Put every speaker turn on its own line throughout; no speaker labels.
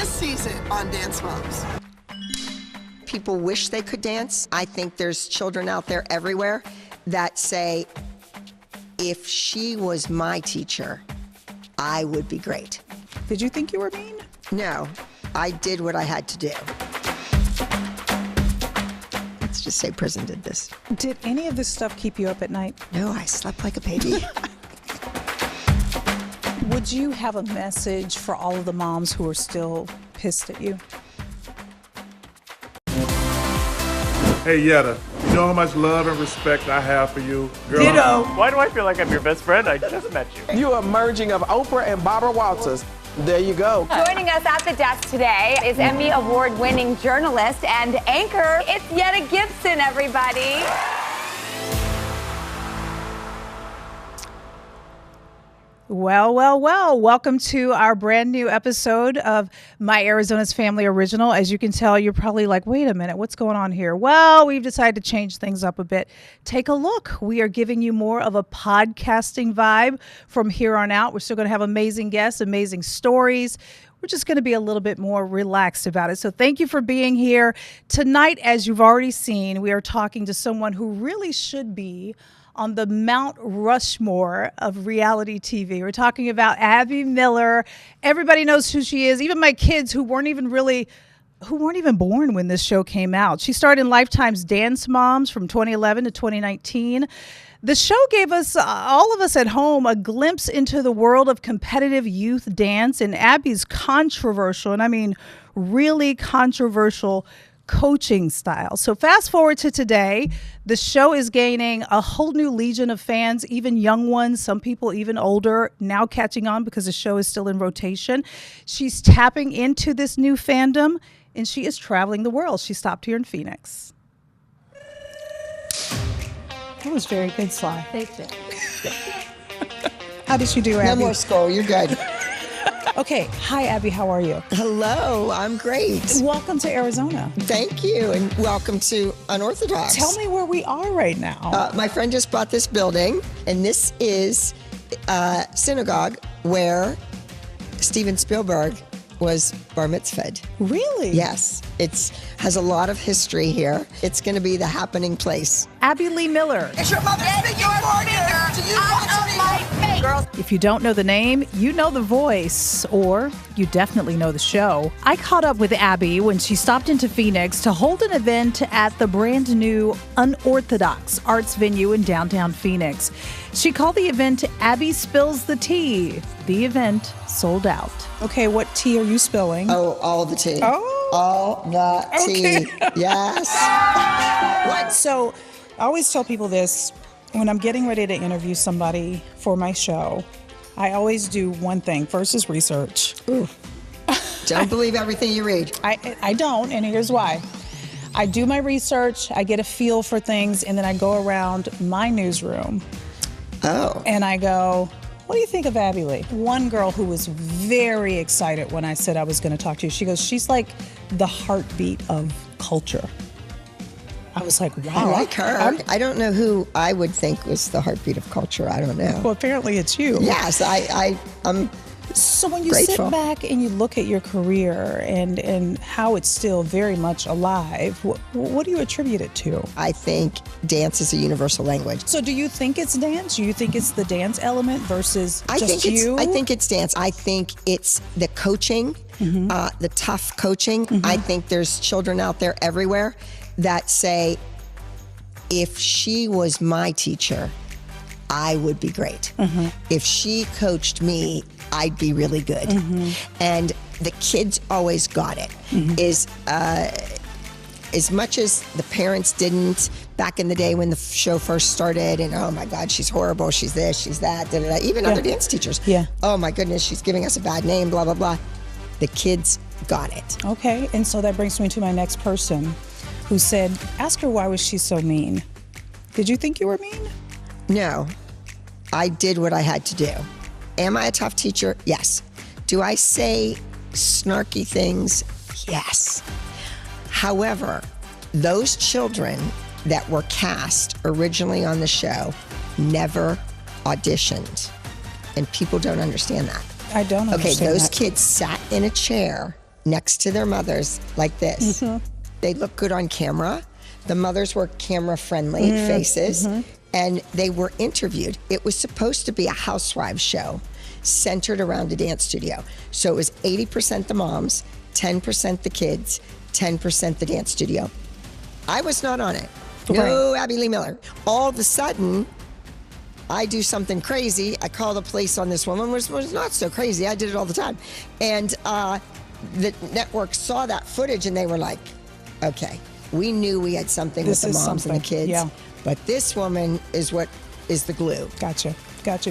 this season on Dance Moms.
People wish they could dance. I think there's children out there everywhere that say, if she was my teacher, I would be great.
Did you think you were mean?
No, I did what I had to do. Let's just say prison did this.
Did any of this stuff keep you up at night?
No, I slept like a baby.
Would you have a message for all of the moms who are still pissed at you?
Hey, Yetta, you know how much love and respect I have for you? Girl,
Ditto.
Why do I feel like I'm your best friend? I just met you.
You are merging of Oprah and Barbara Walters. There you go.
Joining us at the desk today is Emmy Award-winning journalist and anchor. It's Yetta Gibson, everybody.
Well. Welcome to our brand new episode of My Arizona's Family Original. As you can tell, you're probably like, wait a minute, what's going on here? Well, we've decided to change things up a bit. Take a look. We are giving you more of a podcasting vibe from here on out. We're still going to have amazing guests, amazing stories. We're just going to be a little bit more relaxed about it. So thank you for being here. Tonight, as you've already seen, we are talking to someone who really should be on the Mount Rushmore of reality TV. We're talking about Abby Miller. Everybody knows who she is. Even my kids who weren't even born when this show came out. She starred in Lifetime's Dance Moms from 2011 to 2019. The show gave us, all of us at home, a glimpse into the world of competitive youth dance and Abby's controversial, and I mean really controversial, coaching style. So fast forward to today, the show is gaining a whole new legion of fans, even young ones, some people even older, now catching on because the show is still in rotation. She's tapping into this new fandom and she is traveling the world. She stopped here in Phoenix. That was very good, Sly.
Thank you.
How did you do, Abby?
No more skull, you're good.
Okay. Hi, Abby. How are you?
Hello, I'm great.
Welcome to Arizona.
Thank you, and welcome to Unorthodox.
Tell me where we are right now.
My friend just bought this building, and this is a synagogue where Steven Spielberg was bar mitzvahed.
Really?
Yes, it has a lot of history here. It's going to be the happening place.
Abby Lee Miller.
It's your mother speaking for you. Do you want to be my face? Girls.
If you don't know the name, you know the voice, or you definitely know the show. I caught up with Abby when she stopped into Phoenix to hold an event at the brand new Unorthodox Arts Venue in downtown Phoenix. She called the event Abby Spills the Tea. The event sold out. Okay, what tea are you spilling?
Oh, all the tea.
Oh.
All the tea.
Okay.
Yes. What?
So I always tell people this, when I'm getting ready to interview somebody for my show, I always do one thing. First is research.
Ooh. Don't believe everything you read.
I don't, and here's why. I do my research, I get a feel for things, and then I go around my newsroom.
Oh.
And I go, what do you think of Abby Lee? One girl who was very excited when I said I was going to talk to you, she goes, she's like the heartbeat of culture. I was like, wow.
I like her. I don't know who I would think was the heartbeat of culture. I don't know.
Well, apparently it's you.
Yes, I'm
So when you
grateful.
sit back and you look at your career and how it's still very much alive, what do you attribute it to?
I think dance is a universal language.
So do you think it's dance? Do you think it's the dance element versus
I
just
think
you?
I think it's dance. I think it's the coaching, the tough coaching. I think there's children out there everywhere that say, if she was my teacher, I would be great. If she coached me, I'd be really good. And the kids always got it. Is as much as the parents didn't back in the day when the show first started, and oh my God, she's horrible, she's this, she's that, da, da, da. Even other dance teachers. Oh my goodness, she's giving us a bad name, blah, blah, blah. The kids got it.
Okay, and so that brings me to my next person who said, ask her why was she so mean? Did you think you were mean?
No, I did what I had to do. Am I a tough teacher? Yes. Do I say snarky things? Yes. However, those children that were cast originally on the show never auditioned. And people don't understand that.
I don't understand
Okay, those
that.
kids sat in a chair next to their mothers like this. They look good on camera. The mothers were camera-friendly faces, and they were interviewed. It was supposed to be a housewives show centered around a dance studio. So it was 80% the moms, 10% the kids, 10% the dance studio. I was not on it. No Abby Lee Miller. All of a sudden, I do something crazy. I call the police on this woman, which was not so crazy. I did it all the time. And the network saw that footage and they were like, okay, we knew we had something with the moms and the kids, but this woman is what is the glue.
Gotcha.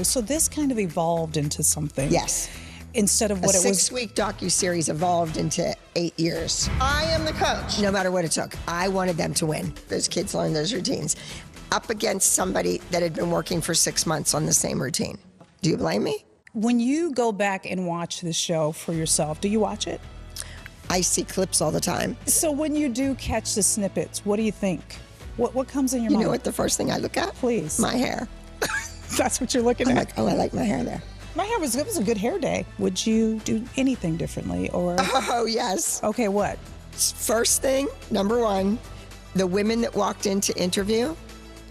So this kind of evolved into something.
Yes.
Instead of what it was.
A 6-week docuseries evolved into 8 years. I am the coach. No matter what it took, I wanted them to win. Those kids learned those routines up against somebody that had been working for 6 months on the same routine. Do you blame me?
When you go back and watch the show for yourself, do you watch it?
I see clips all the time.
So when you do catch the snippets, what do you think? What comes in your mind?
You know what the first thing I look at?
Please.
My hair.
That's what you're looking
I'm
at.
like, oh, I like my hair there.
My hair was, it was a good hair day. Would you do anything differently or?
Oh, yes.
Okay, what?
First thing, number one, the women that walked in to interview,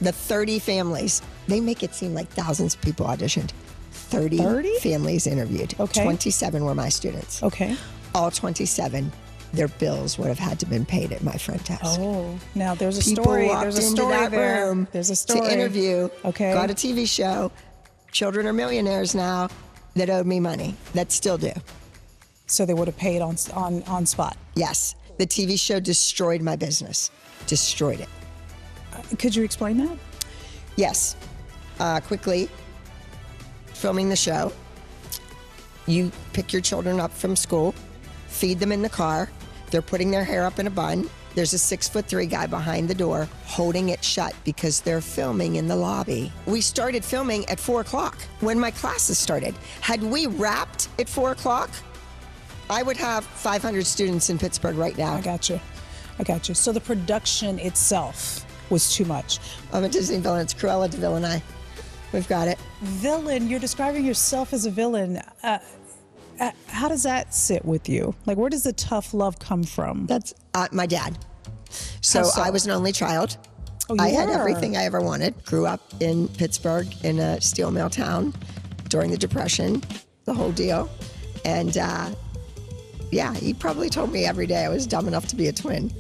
the 30 families, they make it seem like thousands of people auditioned. 30 families interviewed.
Okay.
27 were my students.
Okay.
All 27, their bills would have had to been paid at my front desk.
Oh, now there's a
People
story.
walked
There's a
into
story
that
there.
room
There's a story.
to interview.
Okay.
Got a TV show. Children are millionaires now that owed me money, that still do.
So they would have paid on spot.
Yes. The TV show destroyed my business. Destroyed it.
Could you explain that?
Yes. Quickly, filming the show, you pick your children up from school, feed them in the car. They're putting their hair up in a bun. There's a 6'3" guy behind the door holding it shut because they're filming in the lobby. We started filming at 4 o'clock when my classes started. Had we wrapped at 4 o'clock, I would have 500 students in Pittsburgh right now.
I got you. So the production itself was too much.
I'm a Disney villain. It's Cruella de Vil and I. We've got it.
Villain, you're describing yourself as a villain. How does that sit with you? Like, where does the tough love come from?
That's my dad. So I was an only child.
Oh, you
I had
were?
everything I ever wanted. Grew up in Pittsburgh in a steel mill town during the Depression, the whole deal. And yeah, he probably told me every day I was dumb enough to be a twin.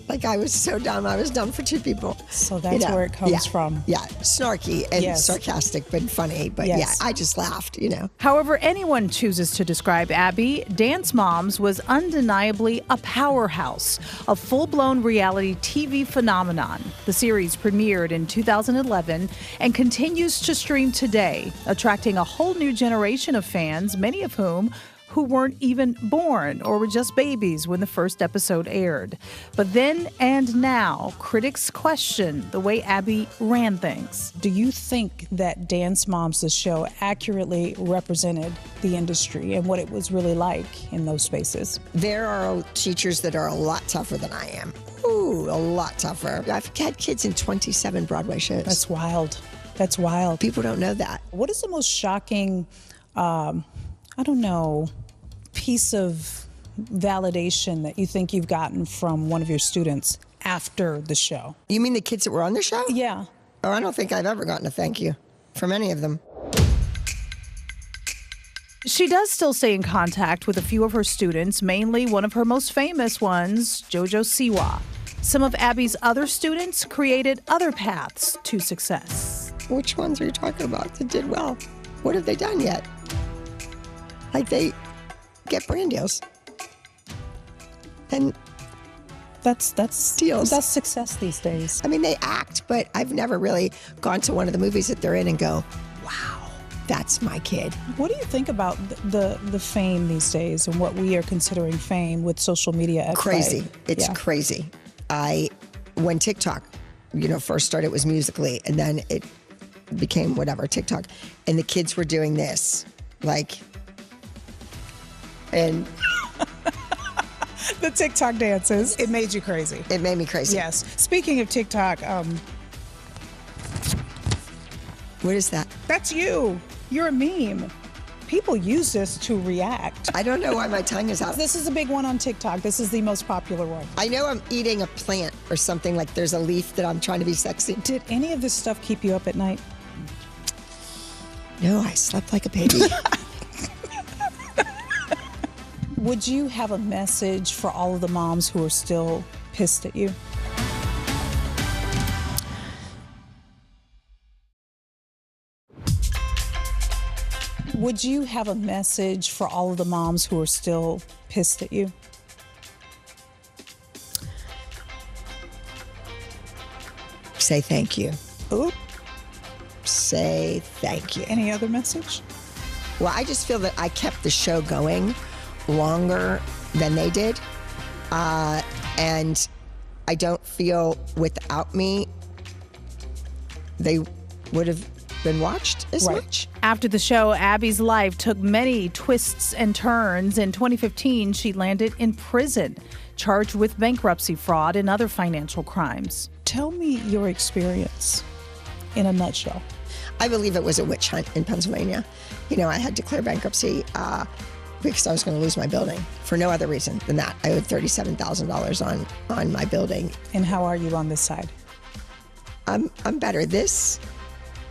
Like I was so dumb, I was dumb for 2 people.
So that's where it comes from.
Yeah, snarky and sarcastic, but funny. But yeah, I just laughed,
However anyone chooses to describe Abby, Dance Moms was undeniably a powerhouse, a full-blown reality TV phenomenon. The series premiered in 2011 and continues to stream today, attracting a whole new generation of fans, many of who weren't even born or were just babies when the first episode aired. But then and now, critics question the way Abby ran things.
Do you think that Dance Moms, the show, accurately represented the industry and what it was really like in those spaces?
There are teachers that are a lot tougher than I am. Ooh, a lot tougher. I've had kids in 27 Broadway shows.
That's wild. That's wild.
People don't know that.
What is the most shocking, piece of validation that you think you've gotten from one of your students after the show?
You mean the kids that were on the show?
Yeah.
Oh, I don't think I've ever gotten a thank you from any of them.
She does still stay in contact with a few of her students, mainly one of her most famous ones, Jojo Siwa. Some of Abby's other students created other paths to success.
Which ones are you talking about that did well? What have they done yet? Like they get brand deals. And
that's
deals.
That's success these days.
I mean, they act, but I've never really gone to one of the movies that they're in and go, wow, that's my kid.
What do you think about the fame these days and what we are considering fame with social media at
Crazy.
play?
It's crazy. When TikTok, first started, it was Musical.ly, and then it became whatever, TikTok. And the kids were doing this, and
the TikTok dances. It made you crazy.
It made me crazy.
Yes. Speaking of TikTok,
what is that?
That's you. You're a meme. People use this to react.
I don't know why my tongue is out.
This is a big one on TikTok. This is the most popular one.
I know I'm eating a plant or something, like there's a leaf that I'm trying to be sexy.
Did any of this stuff keep you up at night?
No, I slept like a baby.
Would you have a message for all of the moms who are still pissed at you? Would you have a message for all of the moms who are still pissed at you?
Say thank you.
Ooh.
Say thank you.
Any other message?
Well, I just feel that I kept the show going longer than they did. And I don't feel without me, they would have been watched as much.
After the show, Abby's life took many twists and turns. In 2015, she landed in prison, charged with bankruptcy fraud and other financial crimes.
Tell me your experience in a nutshell.
I believe it was a witch hunt in Pennsylvania. You know, I had declared bankruptcy because I was going to lose my building for no other reason than that. I owed $37,000 on my building.
And how are you on this side?
I'm better. This,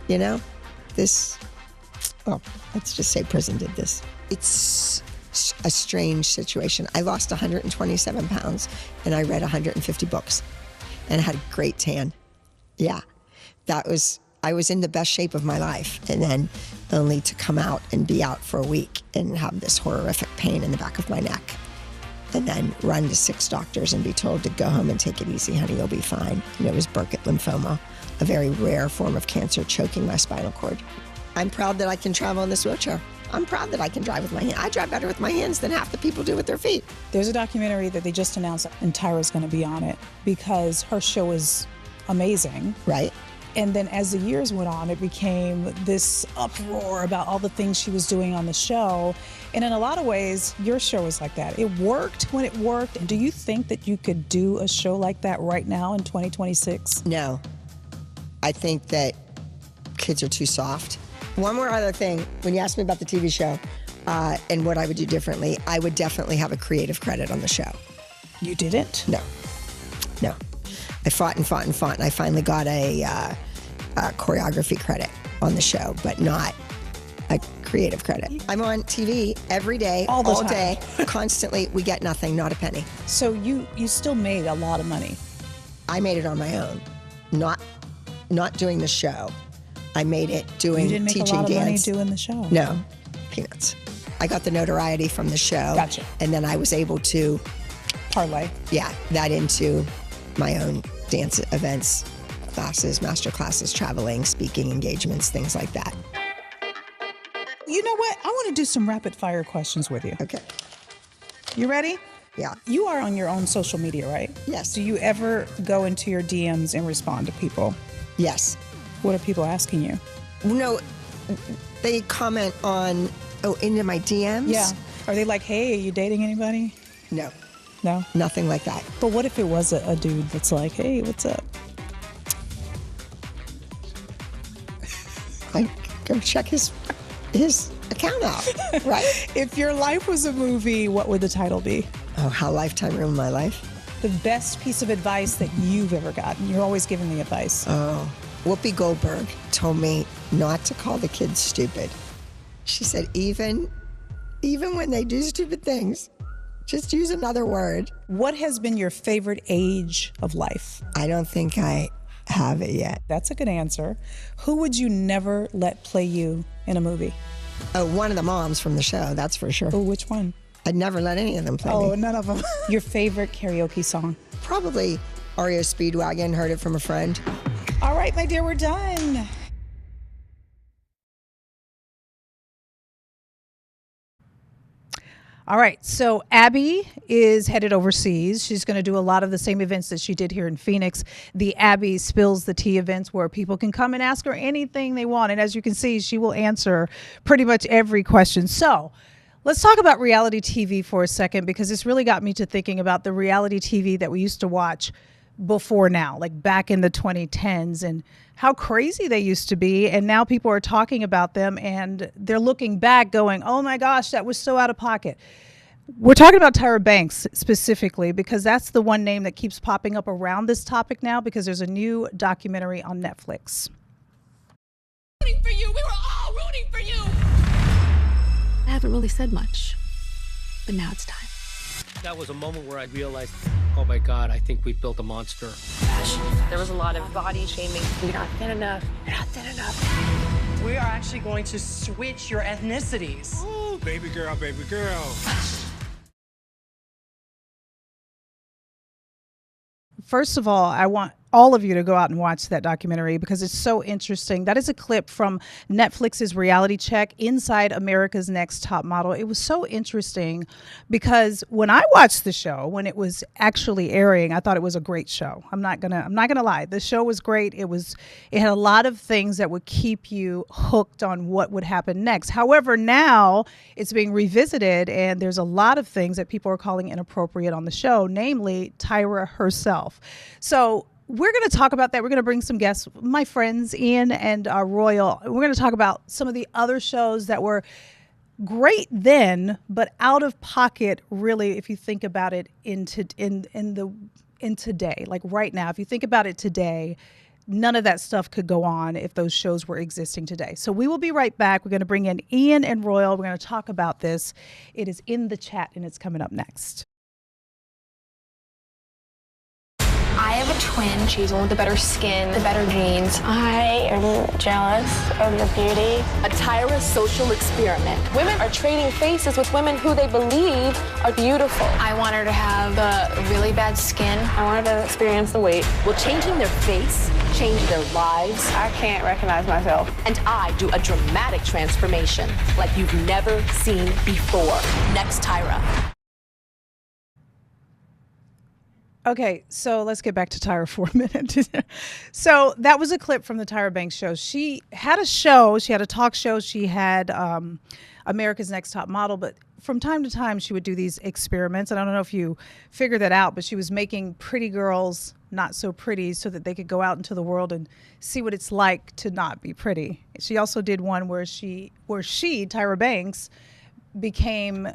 you know, this, well, let's just say prison did this. It's a strange situation. I lost 127 pounds and I read 150 books and I had a great tan. Yeah, I was in the best shape of my life, and then only to come out and be out for a week and have this horrific pain in the back of my neck, and then run to 6 doctors and be told to go home and take it easy, honey, you'll be fine. And it was Burkitt lymphoma, a very rare form of cancer choking my spinal cord. I'm proud that I can travel in this wheelchair. I'm proud that I can drive with my hands. I drive better with my hands than half the people do with their feet.
There's a documentary that they just announced, and Tyra's going to be on it because her show is amazing.
Right.
And then as the years went on, it became this uproar about all the things she was doing on the show. And in a lot of ways, your show is like that. It worked when it worked. Do you think that you could do a show like that right now in 2026?
No. I think that kids are too soft. One more other thing, when you asked me about the TV show and what I would do differently, I would definitely have a creative credit on the show.
You didn't?
No. I fought and I finally got a choreography credit on the show, but not a creative credit. I'm on TV every day, all day, constantly. We get nothing, not a penny.
So you still made a lot of money.
I made it on my own, not doing the show. I made it doing teaching dance.
You didn't make a lot of money doing the show?
No, peanuts. I got the notoriety from the show.
Gotcha.
And then I was able to
parlay.
Yeah, that into my own dance events, classes, master classes, traveling, speaking engagements, things like that.
You know what? I want to do some rapid fire questions with you.
Okay.
You ready?
Yeah.
You are on your own social media, right?
Yes.
Do you ever go into your DMs and respond to people?
Yes.
What are people asking you?
No, they comment on, into my DMs?
Yeah. Are they like, hey, are you dating anybody?
No.
No?
Nothing like that.
But what if it was a dude that's like, hey, what's up?
Like, go check his account out, right?
If your life was a movie, what would the title be?
Oh, How Lifetime Ruined My Life.
The best piece of advice that you've ever gotten. You're always giving the advice.
Oh, Whoopi Goldberg told me not to call the kids stupid. She said, even when they do stupid things, just use another word.
What has been your favorite age of life?
I don't think I have it yet.
That's a good answer. Who would you never let play you in a movie?
Oh, one of the moms from the show, that's for sure.
Oh, which one?
I'd never let any of them play me.
Oh, none of them. Your favorite karaoke song?
Probably REO Speedwagon, heard it from a friend.
All right, my dear, we're done. All right, so Abby is headed overseas. She's going to do a lot of the same events that she did here in Phoenix. The Abby Spills the Tea events where people can come and ask her anything they want. And as you can see, she will answer pretty much every question. So let's talk about reality TV for a second, because this really got me to thinking about the reality TV that we used to watch before now, like back in the 2010s, and how crazy they used to be. And now people are talking about them and they're looking back going, oh my gosh, that was so out of pocket. We're talking about Tyra Banks specifically because that's the one name that keeps popping up around this topic now because there's a new documentary on Netflix.
Rooting for you. We were all rooting for you. I haven't really said much, but now it's time.
That was a moment where I realized, oh my God, I think we built a monster.
There was a lot of body shaming. You're not thin enough. You're not thin enough.
We are actually going to switch your ethnicities.
Ooh, baby girl, baby girl.
First of all, I want all of you to go out and watch that documentary because it's so interesting. That is a clip from Netflix's reality check, Inside America's Next Top Model. It was so interesting because when I watched the show, when it was actually airing, I thought it was a great show. I'm not gonna lie. The show was great. It had a lot of things that would keep you hooked on what would happen next. However, now it's being revisited and there's a lot of things that people are calling inappropriate on the show, namely Tyra herself. So we're going to talk about that. We're going to bring some guests, my friends Ian and Royal. We're going to talk about some of the other shows that were great then, but out of pocket, really, if you think about it in today, like right now, if you think about it today, none of that stuff could go on if those shows were existing today. So we will be right back. We're going to bring in Ian and Royal. We're going to talk about this. It is in the chat and it's coming up next.
I have a twin. She's the one with the better skin, the better genes. I am jealous of your beauty.
A Tyra social experiment. Women are trading faces with women who they believe are beautiful.
I want her to have the really bad skin.
I want her to experience the weight.
Will changing their face change their lives?
I can't recognize myself.
And I do a dramatic transformation like you've never seen before. Next Tyra.
Okay, so let's get back to Tyra for a minute. So that was a clip from the Tyra Banks show. She had a show, she had a talk show, she had America's Next Top Model, but from time to time she would do these experiments. And I don't know if you figured that out, but she was making pretty girls not so pretty so that they could go out into the world and see what it's like to not be pretty. She also did one where she, Tyra Banks, became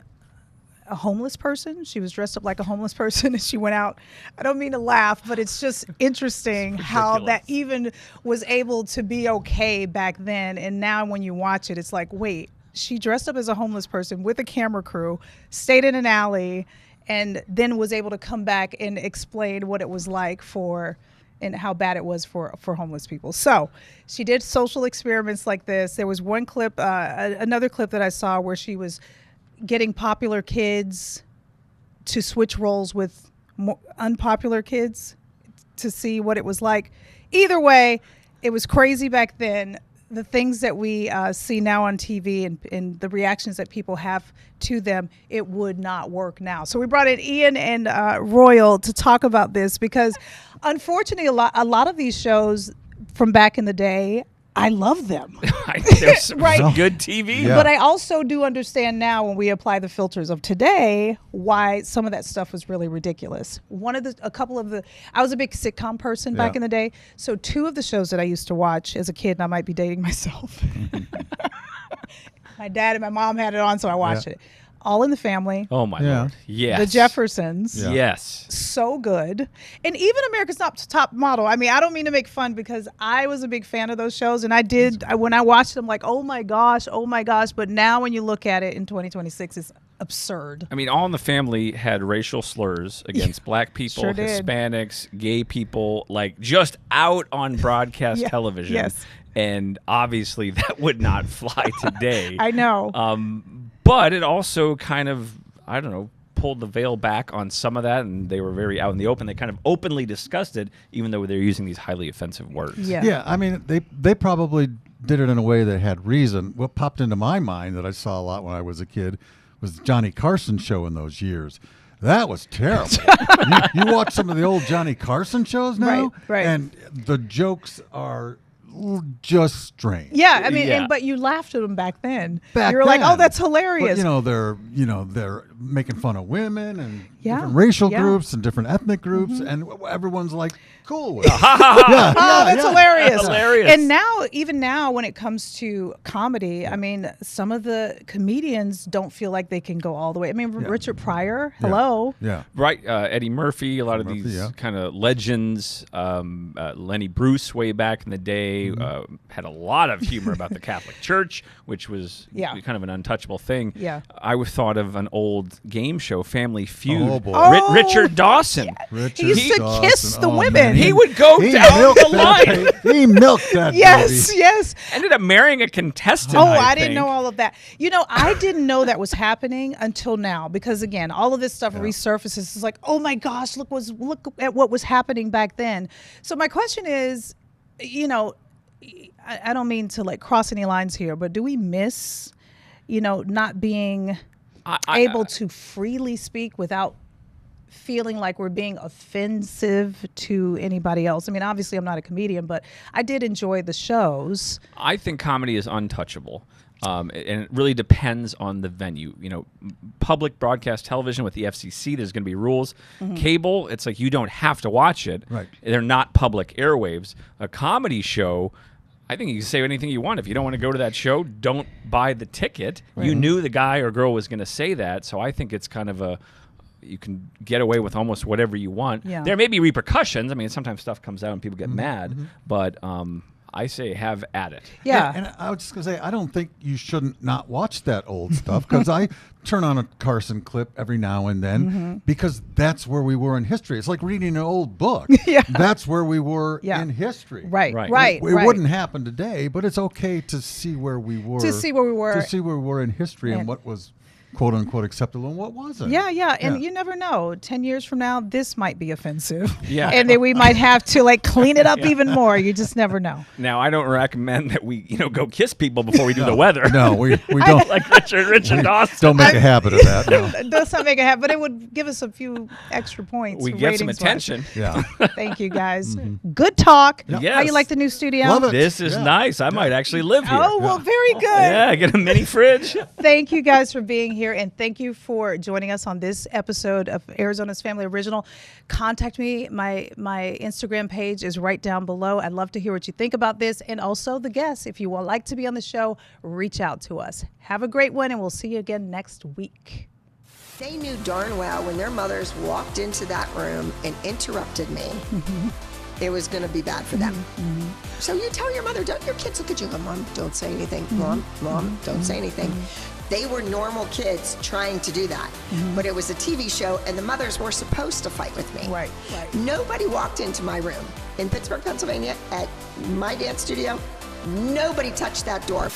a homeless person. She was dressed up like a homeless person and she went out. I don't mean to laugh, but it's just interesting how that even was able to be okay back then. And now when you watch it, it's like, wait, she dressed up as a homeless person with a camera crew, stayed in an alley, and then was able to come back and explain what it was like and how bad it was for homeless people. So she did social experiments like this. There was one clip, another clip that I saw where she was getting popular kids to switch roles with unpopular kids to see what it was like. Either way, it was crazy back then. The things that we see now on TV and the reactions that people have to them, it would not work now. So we brought in Ian and Royal to talk about this because unfortunately a lot of these shows from back in the day, I love them.
There's
right.
Good TV.
Yeah. But I also do understand now when we apply the filters of today why some of that stuff was really ridiculous. I was a big sitcom person back in the day. So two of the shows that I used to watch as a kid, and I might be dating myself. My dad and my mom had it on, so I watched it. All in the Family.
Oh my Lord. Yes.
The Jeffersons.
Yeah. Yes.
So good. And even America's Top Model. I mean, I don't mean to make fun because I was a big fan of those shows and when I watched them, like, oh my gosh. But now when you look at it in 2026, it's absurd.
I mean, All in the Family had racial slurs against black people,
sure did.
Hispanics, gay people, like just out on broadcast television.
Yes.
And obviously that would not fly today.
I know.
But it also kind of, I don't know, pulled the veil back on some of that, and they were very out in the open. They kind of openly discussed it, even though they're using these highly offensive words.
Yeah, I mean, they probably did it in a way that had reason. What popped into my mind that I saw a lot when I was a kid was the Johnny Carson show in those years. That was terrible. you watch some of the old Johnny Carson shows now,
right.
and the jokes are just strange.
Yeah, I mean, but you laughed at them back then.
Back
you were like,
then.
"Oh, that's hilarious."
But, they're making fun of women and different racial groups and different ethnic groups, and everyone's like cool with it.
That's hilarious.
Hilarious.
And now, even now, when it comes to comedy, I mean, some of the comedians don't feel like they can go all the way. I mean, Richard Pryor, hello.
Yeah.
Right. Eddie Murphy, a lot of these kind of legends. Lenny Bruce, way back in the day, had a lot of humor about the Catholic Church, which was kind of an untouchable thing.
Yeah.
I thought of an old game show, Family Feud.
Oh, boy.
Richard Dawson.
Richard
He used to
Dawson.
kiss the
Oh,
women.
man.
He would go down the line.
He milked that
Yes,
baby.
yes.
Ended up marrying a contestant.
Oh,
I
didn't
think.
know all of that. I didn't know that was happening until now, because again, all of this stuff resurfaces. It's like, oh my gosh, look at what was happening back then. So my question is, I don't mean to like cross any lines here, but do we miss, not being able to freely speak without feeling like we're being offensive to anybody else? I mean, obviously I'm not a comedian, but I did enjoy the shows.
I think comedy is untouchable. And it really depends on the venue. Public broadcast television with the FCC, there's going to be rules. Cable, it's like you don't have to watch it.
Right.
They're not public airwaves. A comedy show, I think you can say anything you want. If you don't want to go to that show, don't buy the ticket. Right. You knew the guy or girl was going to say that, so I think it's kind of you can get away with almost whatever you want.
Yeah.
There may be repercussions. I mean, sometimes stuff comes out and people get mad, but I say have at it.
Yeah.
And I was just going to say, I don't think you shouldn't not watch that old stuff, because I turn on a Carson clip every now and then because that's where we were in history. It's like reading an old book. That's where we were in history.
Right.
It wouldn't happen today, but it's okay to see where we were.
To see where we were.
To see where we were in history and what was quote unquote acceptable and what wasn't.
Yeah. And you never know. 10 years from now, this might be offensive.
Yeah.
And then we might have to like clean it up even more. You just never know.
Now, I don't recommend that we, go kiss people before we do the weather.
No, we don't.
Like Richard Dawson.
Don't make a habit of that. No.
Does not make a habit, but it would give us a few extra points.
We get some attention.
Yeah.
Thank you, guys. Good talk.
Yes.
How you like the new studio?
Love it.
This is nice. I might actually live here.
Oh, well, very good.
Yeah, get a mini fridge.
Thank you guys for being here, and thank you for joining us on this episode of Arizona's Family Original. Contact me. My Instagram page is right down below. I'd love to hear what you think about this, and also the guests. If you would like to be on the show, reach out to us. Have a great one, and we'll see you again next week.
They knew darn well when their mothers walked into that room and interrupted me, it was going to be bad for them. So you tell your mother, don't your kids look at you and go, Mom, don't say anything. Mom, don't say anything. They were normal kids trying to do that. But it was a TV show, and the mothers were supposed to fight with me.
Right.
Nobody walked into my room in Pittsburgh, Pennsylvania at my dance studio. Nobody touched that door.